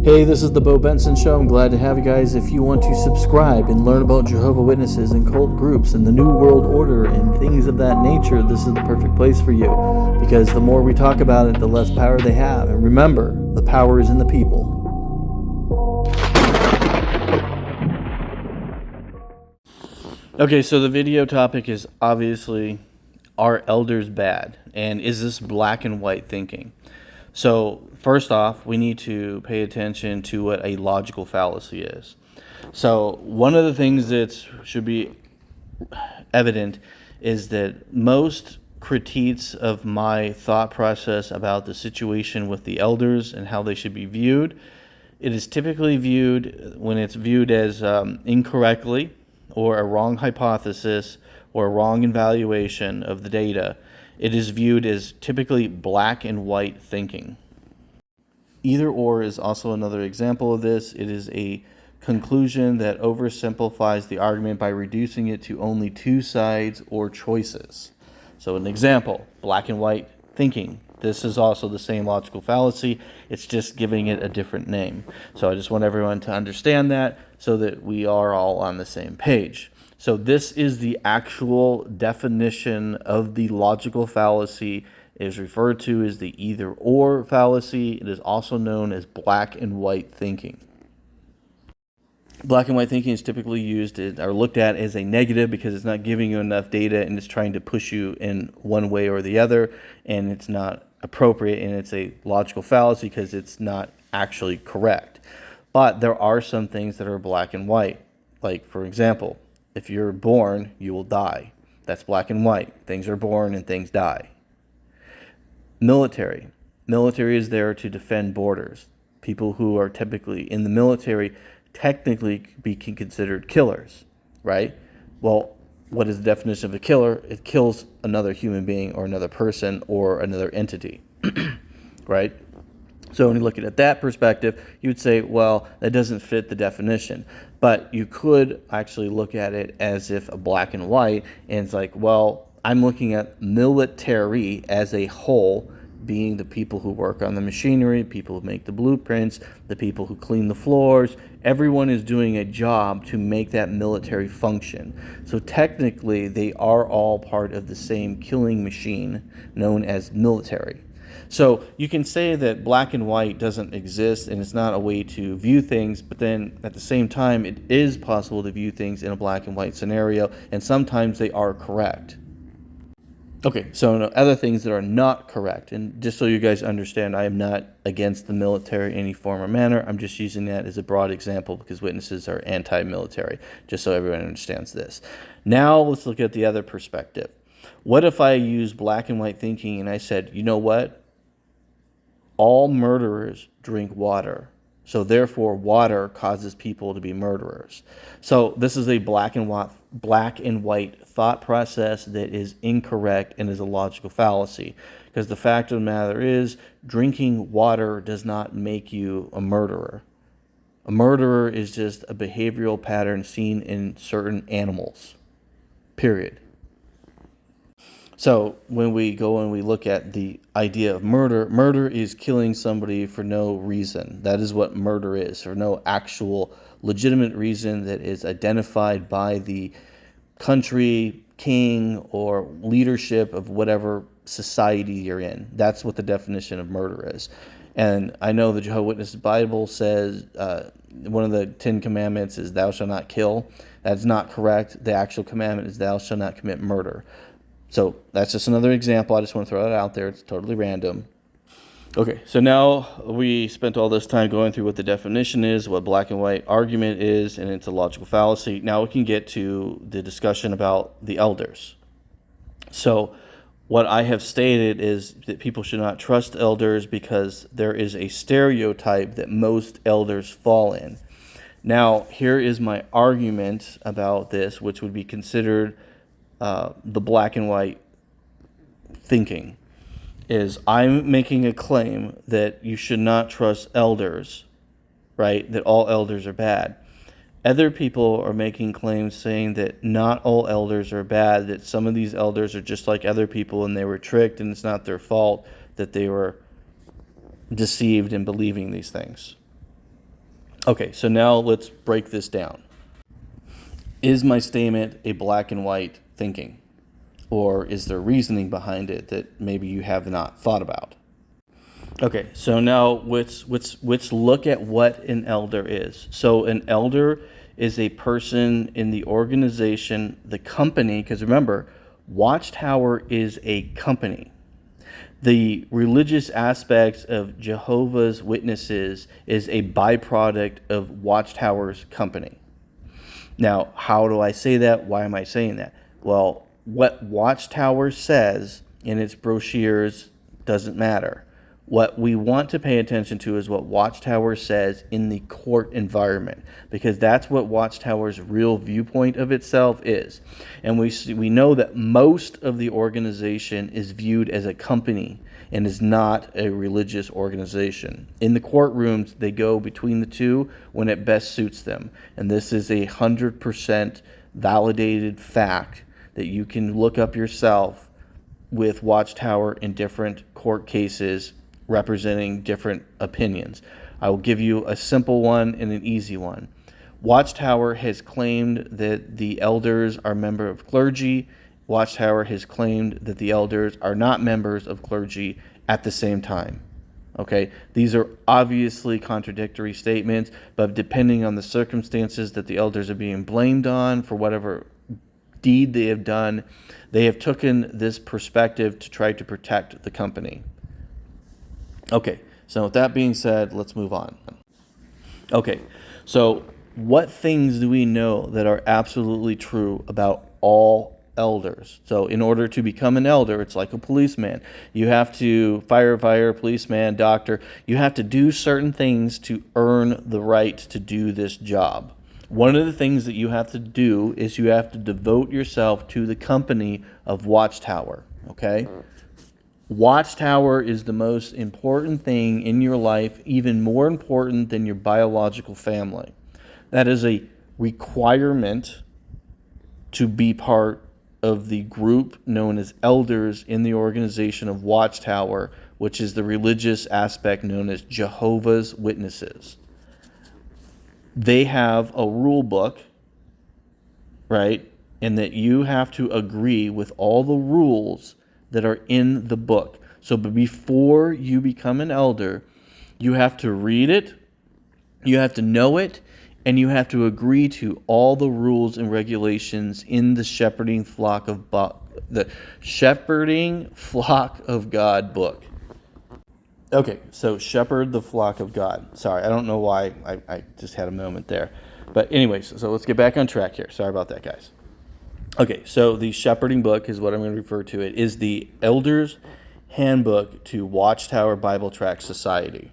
Hey, this is the Bo Benson Show. I'm glad to have you guys. If you want to subscribe and learn about Jehovah's Witnesses and cult groups and the New World Order and things of that nature, this is the perfect place for you. Because the more we talk about it, the less power they have. And remember, the power is in the people. Okay, so the video topic is obviously, are elders bad? And is this black and white thinking? So first off, we need to pay attention to what a logical fallacy is. So one of the things that should be evident is that most critiques of my thought process about the situation with the elders and how they should be viewed, it is typically viewed when it's viewed as incorrectly or a wrong hypothesis or a wrong evaluation of the data. It is viewed as typically black and white thinking. Either or is also another example of this. It is a conclusion that oversimplifies the argument by reducing it to only two sides or choices. So an example, black and white thinking. This is also the same logical fallacy. It's just giving it a different name. So I just want everyone to understand that so that we are all on the same page. So this is the actual definition of the logical fallacy. It is referred to as the either or fallacy. It is also known as black and white thinking. Black and white thinking is typically used or looked at as a negative because it's not giving you enough data and it's trying to push you in one way or the other, and it's not appropriate, and it's a logical fallacy because it's not actually correct. But there are some things that are black and white. Like, for example, if you're born, you will die. That's black and white. Things are born and things die. Military. Military is there to defend borders. People who are typically in the military technically be considered killers, right? Well, what is the definition of a killer? It kills another human being or another person or another entity, right? So when you look at it at that perspective, you would say, well, that doesn't fit the definition. But you could actually look at it as if a black and white, and it's like, well, I'm looking at military as a whole, being the people who work on the machinery, people who make the blueprints, the people who clean the floors. Everyone is doing a job to make that military function. So technically, they are all part of the same killing machine known as military. So you can say that black and white doesn't exist and it's not a way to view things, but then at the same time, it is possible to view things in a black and white scenario, and sometimes they are correct. Okay, so other things that are not correct, and just so you guys understand, I am not against the military in any form or manner. I'm just using that as a broad example because witnesses are anti-military, just so everyone understands this. Now let's look at the other perspective. What if I use black and white thinking and I said, you know what? All murderers drink water. So therefore, water causes people to be murderers. So this is a black and white thought process that is incorrect and is a logical fallacy. Because the fact of the matter is, drinking water does not make you a murderer. A murderer is just a behavioral pattern seen in certain animals. Period. So when we go and we look at the idea of murder, murder is killing somebody for no reason. That is what murder is, for no actual legitimate reason that is identified by the country, king, or leadership of whatever society you're in. That's what the definition of murder is. And I know the Jehovah's Witness Bible says one of the 10 commandments is thou shalt not kill. That's not correct. The actual commandment is thou shalt not commit murder. So that's just another example. I just want to throw that out there. It's totally random. Okay, so now we spent all this time going through what the definition is, what black and white argument is, and it's a logical fallacy. Now we can get to the discussion about the elders. So what I have stated is that people should not trust elders because there is a stereotype that most elders fall in. Now, here is my argument about this, which would be considered the black and white thinking, is I'm making a claim that you should not trust elders, right? That all elders are bad. Other people are making claims saying that not all elders are bad, that some of these elders are just like other people and they were tricked and it's not their fault that they were deceived in believing these things. Okay, so now let's break this down. Is my statement a black and white thinking? Or is there reasoning behind it that maybe you have not thought about? Okay, so now let's look at what an elder is. So an elder is a person in the organization, the company, because remember, Watchtower is a company. The religious aspects of Jehovah's Witnesses is a byproduct of Watchtower's company. Now, how do I say that? Why am I saying that? Well, what Watchtower says in its brochures doesn't matter. What we want to pay attention to is what Watchtower says in the court environment, because that's what Watchtower's real viewpoint of itself is. And we know that most of the organization is viewed as a company and is not a religious organization. In the courtrooms, they go between the two when it best suits them. And this is 100% validated fact that you can look up yourself with Watchtower in different court cases representing different opinions. I will give you a simple one and an easy one. Watchtower has claimed that the elders are members of clergy. Watchtower has claimed that the elders are not members of clergy at the same time. Okay, these are obviously contradictory statements, but depending on the circumstances that the elders are being blamed on for whatever deed they have done, they have taken this perspective to try to protect the company. Okay, so with that being said, let's move on. Okay, so what things do we know that are absolutely true about all elders? So in order to become an elder, it's like a policeman. You have to, firefighter, policeman, doctor, you have to do certain things to earn the right to do this job. One of the things that you have to do is you have to devote yourself to the company of Watchtower, okay? Watchtower is the most important thing in your life, even more important than your biological family. That is a requirement to be part of the group known as elders in the organization of Watchtower, which is the religious aspect known as Jehovah's Witnesses. They have a rule book, right? And that you have to agree with all the rules that are in the book. So before you become an elder, you have to read it, you have to know it, and you have to agree to all the rules and regulations in the Shepherding Flock of God book. Okay, so shepherd the flock of God. Sorry, I don't know why I just had a moment there. But anyways, so let's get back on track here. Sorry about that, guys. Okay, so the shepherding book is what I'm going to refer to. It is the Elder's Handbook to Watchtower Bible Tract Society.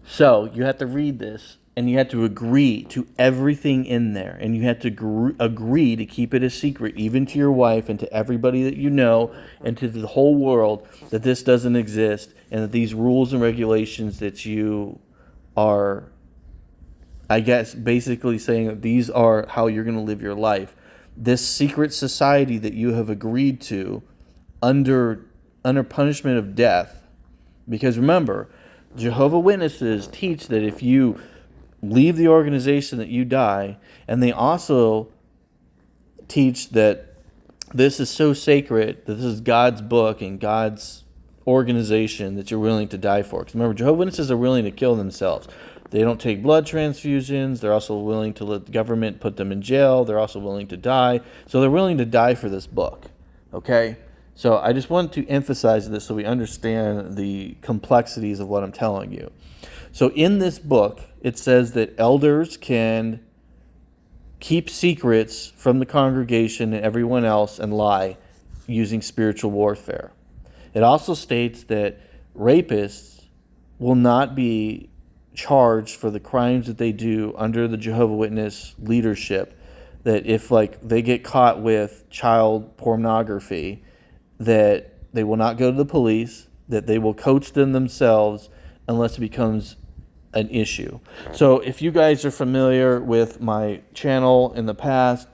So you have to read this, and you have to agree to everything in there, and you have to agree to keep it a secret, even to your wife and to everybody that you know, and to the whole world, that this doesn't exist, and that these rules and regulations that you are, I guess, basically saying that these are how you're going to live your life. This secret society that you have agreed to under punishment of death, because remember, Jehovah's Witnesses teach that if you leave the organization that you die, and they also teach that this is so sacred, that this is God's book and God's organization that you're willing to die for. Because remember, Jehovah's Witnesses are willing to kill themselves. They don't take blood transfusions. They're also willing to let the government put them in jail. They're also willing to die. So they're willing to die for this book. Okay? So I just want to emphasize this so we understand the complexities of what I'm telling you. So in this book, it says that elders can keep secrets from the congregation and everyone else and lie using spiritual warfare. It also states that rapists will not be charged for the crimes that they do under the Jehovah's Witness leadership, that if they get caught with child pornography, that they will not go to the police, that they will coach them themselves unless it becomes an issue. So if you guys are familiar with my channel in the past,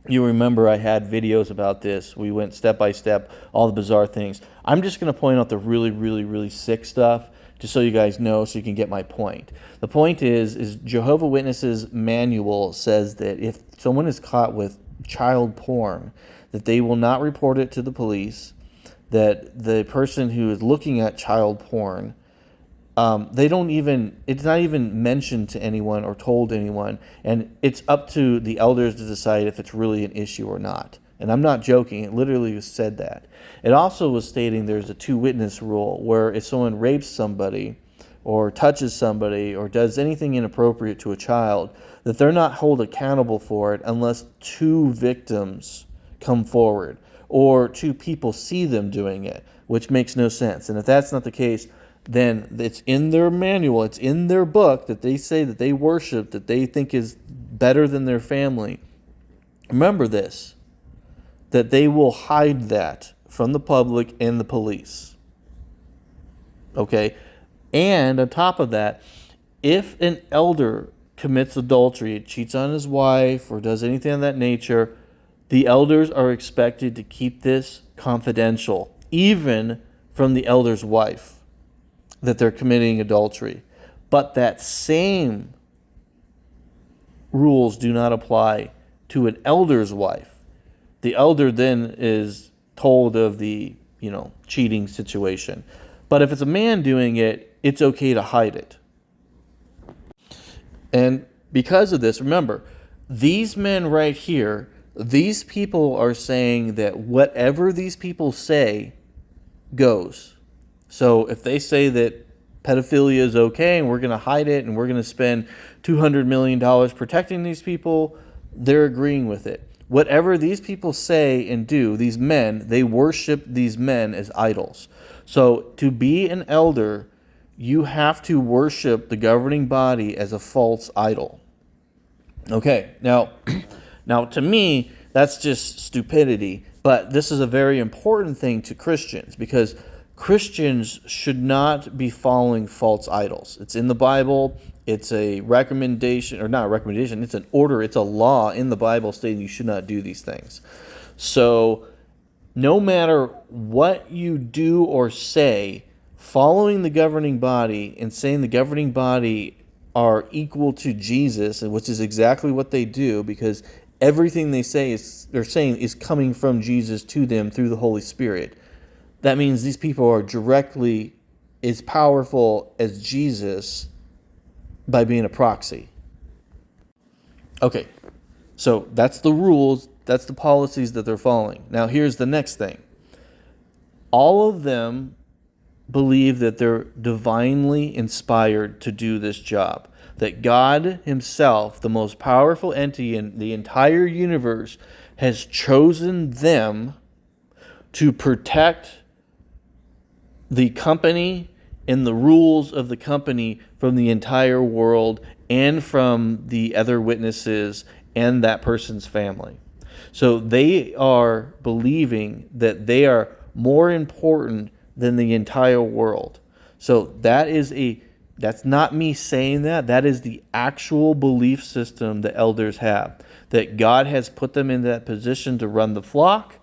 you remember I had videos about this. We went step by step, all the bizarre things. I'm just going to point out the really, really, really sick stuff just so you guys know, so you can get my point. The point is Jehovah Witnesses manual says that if someone is caught with child porn, that they will not report it to the police, that the person who is looking at child porn, it's not even mentioned to anyone or told anyone, and it's up to the elders to decide if it's really an issue or not. And I'm not joking, it literally said that. It also was stating there's a two-witness rule, where if someone rapes somebody or touches somebody or does anything inappropriate to a child, that they're not held accountable for it unless two victims come forward or two people see them doing it, which makes no sense. And if that's not the case, then it's in their manual, it's in their book that they say that they worship, that they think is better than their family. Remember this, that they will hide that from the public and the police. Okay? And on top of that, if an elder commits adultery, cheats on his wife, or does anything of that nature, the elders are expected to keep this confidential, even from the elder's wife, that they're committing adultery. But that same rules do not apply to an elder's wife. The elder then is told of the, cheating situation. But if it's a man doing it, it's okay to hide it. And because of this, remember, these men right here, these people are saying that whatever these people say goes. So if they say that pedophilia is okay and we're going to hide it and we're going to spend $200 million protecting these people, they're agreeing with it. Whatever these people say and do, these men, they worship these men as idols. So to be an elder, you have to worship the governing body as a false idol. Okay, now to me, that's just stupidity. But this is a very important thing to Christians, because Christians should not be following false idols. It's in the Bible. It's a recommendation, or not a recommendation, it's an order, it's a law in the Bible stating you should not do these things. So no matter what you do or say, following the governing body and saying the governing body are equal to Jesus, which is exactly what they do, because everything they're saying is coming from Jesus to them through the Holy Spirit. That means these people are directly as powerful as Jesus by being a proxy. Okay, so that's the rules, that's the policies that they're following. Now here's the next thing. All of them believe that they're divinely inspired to do this job. That God himself, the most powerful entity in the entire universe, has chosen them to protect the company and the rules of the company from the entire world and from the other witnesses and that person's family. So they are believing that they are more important than the entire world. So that's not me saying that. That is the actual belief system the elders have. That God has put them in that position to run the flock.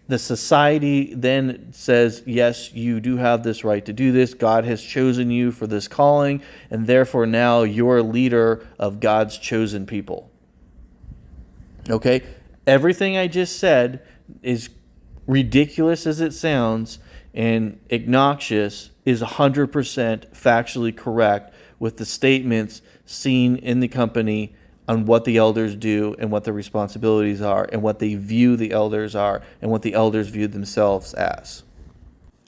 The society then says, yes, you do have this right to do this. God has chosen you for this calling, and therefore now you're a leader of God's chosen people. Okay? Everything I just said is ridiculous as it sounds and obnoxious, is 100% factually correct with the statements seen in the company on what the elders do and what their responsibilities are and what they view the elders are and what the elders view themselves as.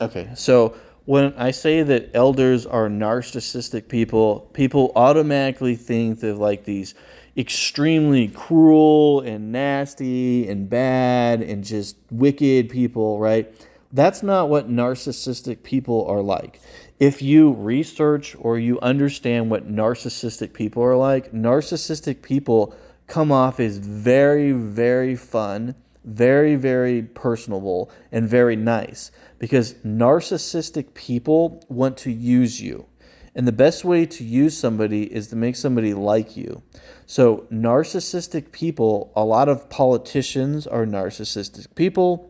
Okay, so when I say that elders are narcissistic people automatically think of like these extremely cruel and nasty and bad and just wicked people, right? That's not what narcissistic people are like. If you research or you understand what narcissistic people are like, narcissistic people come off as very, very fun, very, very personable, and very nice. Because narcissistic people want to use you. And the best way to use somebody is to make somebody like you. So narcissistic people, a lot of politicians are narcissistic people.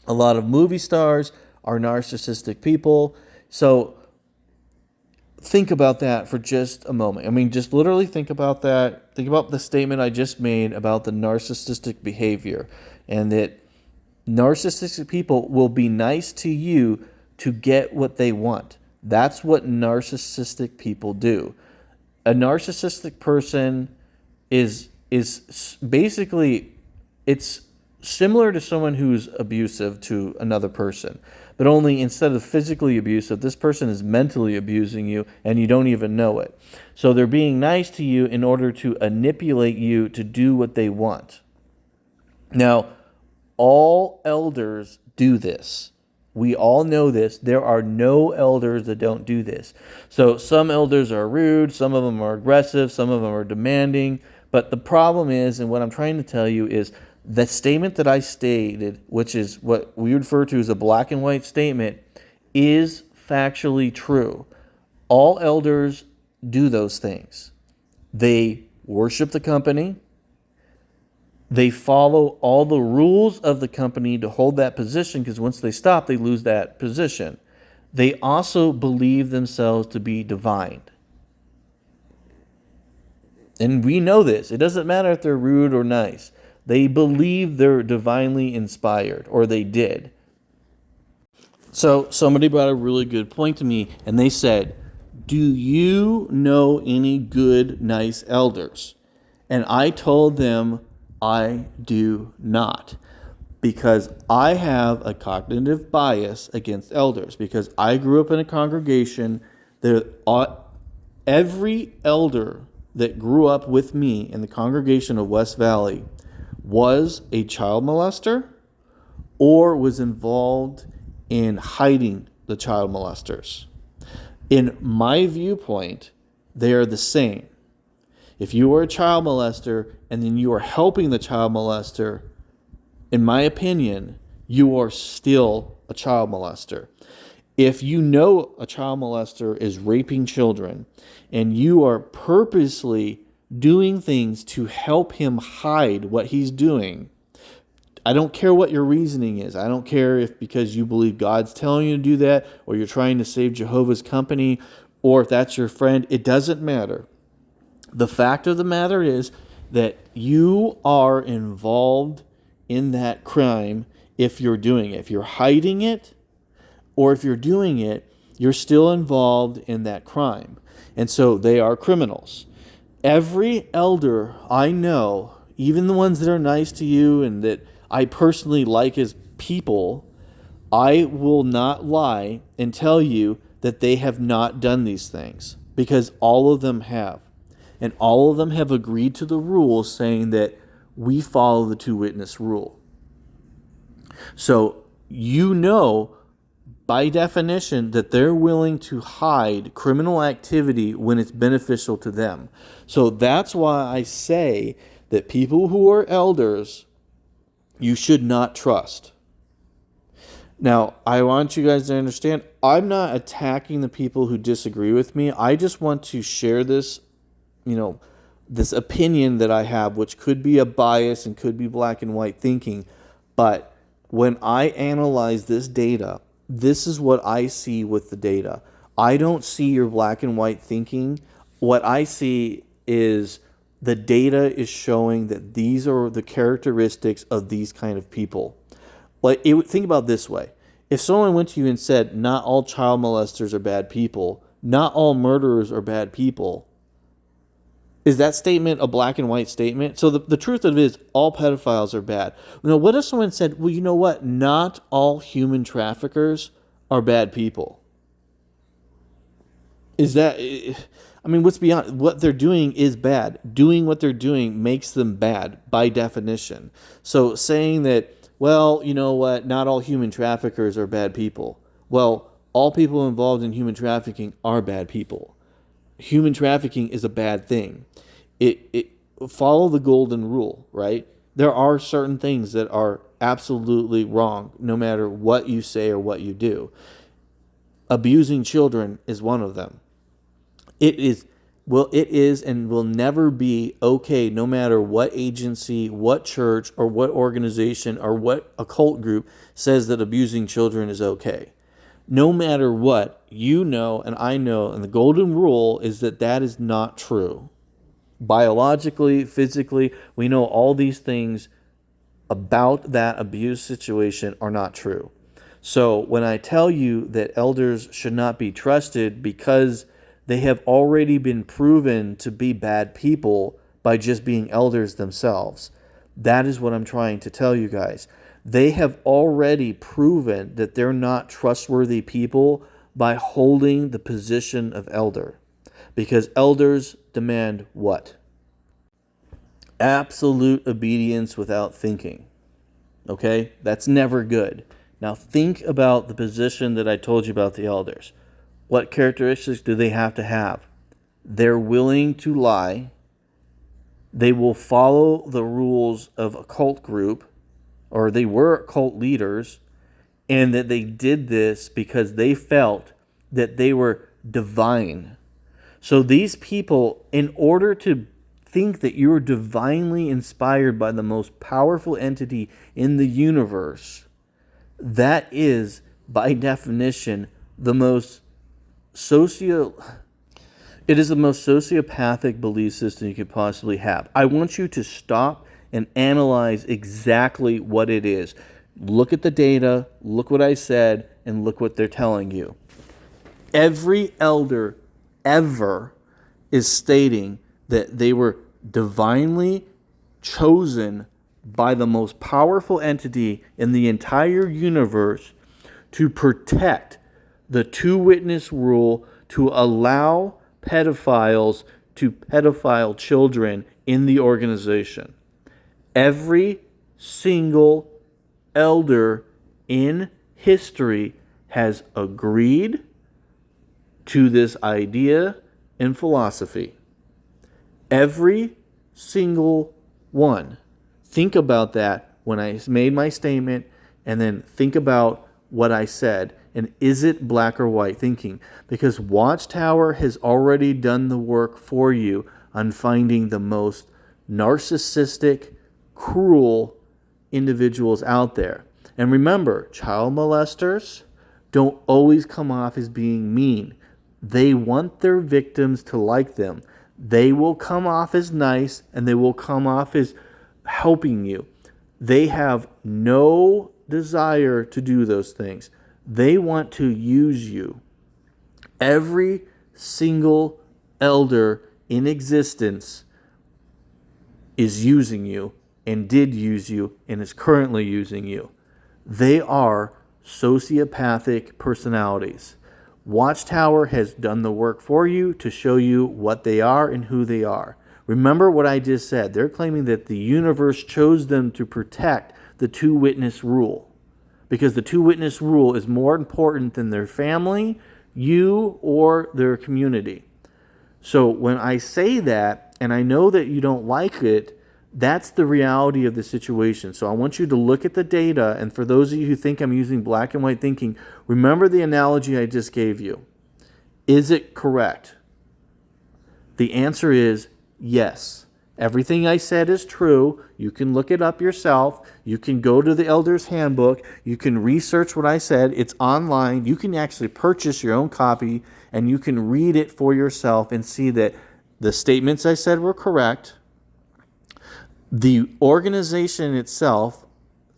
A lot of movie stars are narcissistic people. So think about that for just a moment. I mean, just literally think about that. Think about the statement I just made about the narcissistic behavior, and that narcissistic people will be nice to you to get what they want. That's what narcissistic people do. A narcissistic person is basically, it's similar to someone who's abusive to another person, but only instead of physically abusive, this person is mentally abusing you and you don't even know it. So they're being nice to you in order to manipulate you to do what they want. Now, all elders do this. We all know this. There are no elders that don't do this. So some elders are rude, some of them are aggressive, some of them are demanding. But the problem is, and what I'm trying to tell you is, the statement that I stated, which is what we refer to as a black and white statement, is factually true. All elders do those things. They worship the company. They follow all the rules of the company to hold that position, because once they stop, they lose that position. They also believe themselves to be divine. And we know this. It doesn't matter if they're rude or nice. They believe they're divinely inspired, or they did. So somebody brought a really good point to me, and they said, do you know any good, nice elders? And I told them, I do not, because I have a cognitive bias against elders, because I grew up in a congregation that every elder that grew up with me in the congregation of West Valley was a child molester or was involved in hiding the child molesters. In my viewpoint, they are the same. If you are a child molester and then you are helping the child molester, in my opinion, you are still a child molester. If you know a child molester is raping children and you are purposely doing things to help him hide what he's doing, I don't care what your reasoning is. I don't care if because you believe God's telling you to do that, or you're trying to save Jehovah's company, or if that's your friend. It doesn't matter. The fact of the matter is that you are involved in that crime if you're doing it. If you're hiding it, or if you're doing it, you're still involved in that crime. And so they are criminals. Every elder I know, even the ones that are nice to you and that I personally like as people, I will not lie and tell you that they have not done these things, because all of them have. And all of them have agreed to the rules saying that we follow the two-witness rule. So you know, by definition, that they're willing to hide criminal activity when it's beneficial to them. So that's why I say that people who are elders, you should not trust. Now, I want you guys to understand, I'm not attacking the people who disagree with me. I just want to share this, this opinion that I have, which could be a bias and could be black and white thinking. But when I analyze this data, this is what I see with the data. I don't see your black and white thinking. What I see is the data is showing that these are the characteristics of these kind of people. Think about it this way. If someone went to you and said, not all child molesters are bad people, not all murderers are bad people, is that statement a black and white statement? So the truth of it is, all pedophiles are bad. Now, what if someone said, well, you know what? Not all human traffickers are bad people. Is that... let's be honest. What they're doing is bad. Doing what they're doing makes them bad by definition. So saying that, well, you know what, not all human traffickers are bad people. Well, all people involved in human trafficking are bad people. Human trafficking is a bad thing. It follow the golden rule, right? There are certain things that are absolutely wrong, no matter what you say or what you do. Abusing children is one of them. It is and will never be okay, no matter what agency, what church, or what organization, or what occult group says that abusing children is okay. No matter what, you know, and I know, and the golden rule is that that is not true. Biologically, physically, we know all these things about that abuse situation are not true. So when I tell you that elders should not be trusted because they have already been proven to be bad people by just being elders themselves, that is what I'm trying to tell you guys. They have already proven that they're not trustworthy people by holding the position of elder. Because elders demand what? Absolute obedience without thinking. Okay? That's never good. Now think about the position that I told you about the elders. What characteristics do they have to have? They're willing to lie. They will follow the rules of a cult group, or they were cult leaders, and that they did this because they felt that they were divine. So these people, in order to think that you are divinely inspired by the most powerful entity in the universe, that is, by definition, the most it is the most sociopathic belief system you could possibly have. I want you to stop and analyze exactly what it is. Look at the data, look what I said, and look what they're telling you. Every elder ever is stating that they were divinely chosen by the most powerful entity in the entire universe to protect the two-witness rule, to allow pedophiles to pedophile children in the organization. Every single elder in history has agreed to this idea and philosophy. Every single one. Think about that when I made my statement, and then think about what I said. And is it black or white thinking? Because Watchtower has already done the work for you on finding the most narcissistic, cruel individuals out there. And remember, child molesters don't always come off as being mean. They want their victims to like them. They will come off as nice, and they will come off as helping you. They have no desire to do those things. They want to use you. Every single elder in existence is using you, and did use you, and is currently using you. They are sociopathic personalities. Watchtower has done the work for you to show you what they are and who they are. Remember what I just said. They're claiming that the universe chose them to protect the two-witness rule, because the two-witness rule is more important than their family, you, or their community. So when I say that, and I know that you don't like it, that's the reality of the situation. So I want you to look at the data, and for those of you who think I'm using black and white thinking, remember the analogy I just gave you. Is it correct? The answer is yes. Everything I said is true. You can look it up yourself. You can go to the Elder's Handbook. You can research what I said. It's online. You can actually purchase your own copy, and you can read it for yourself and see that the statements I said were correct. The organization itself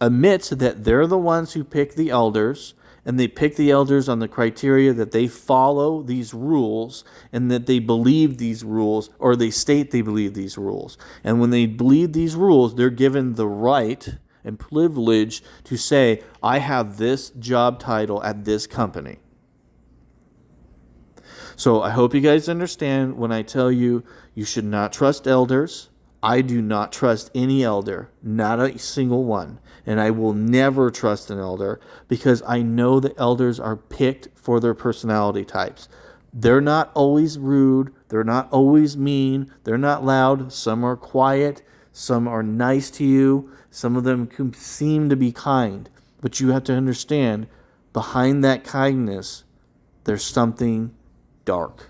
admits that they're the ones who pick the elders, and they pick the elders on the criteria that they follow these rules and that they believe these rules, or they state they believe these rules. And when they believe these rules, they're given the right and privilege to say, I have this job title at this company. So I hope you guys understand when I tell you you should not trust elders. I do not trust any elder, not a single one. And I will never trust an elder, because I know the elders are picked for their personality types. They're not always rude. They're not always mean. They're not loud. Some are quiet. Some are nice to you. Some of them can seem to be kind. But you have to understand, behind that kindness, there's something dark.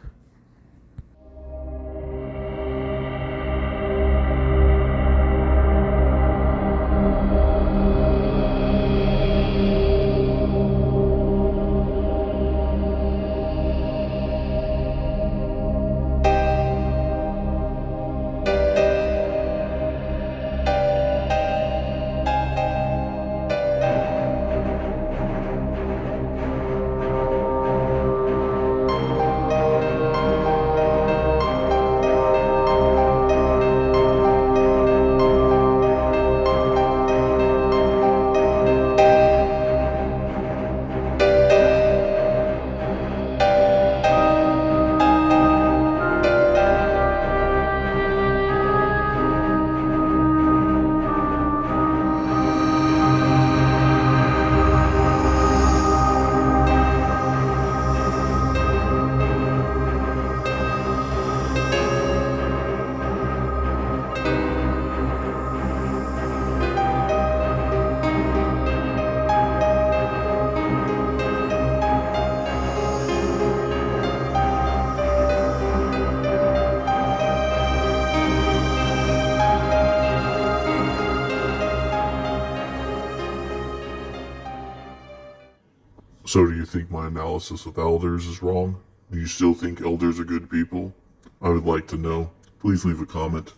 So do you think my analysis of elders is wrong? Do you still think elders are good people? I would like to know. Please leave a comment.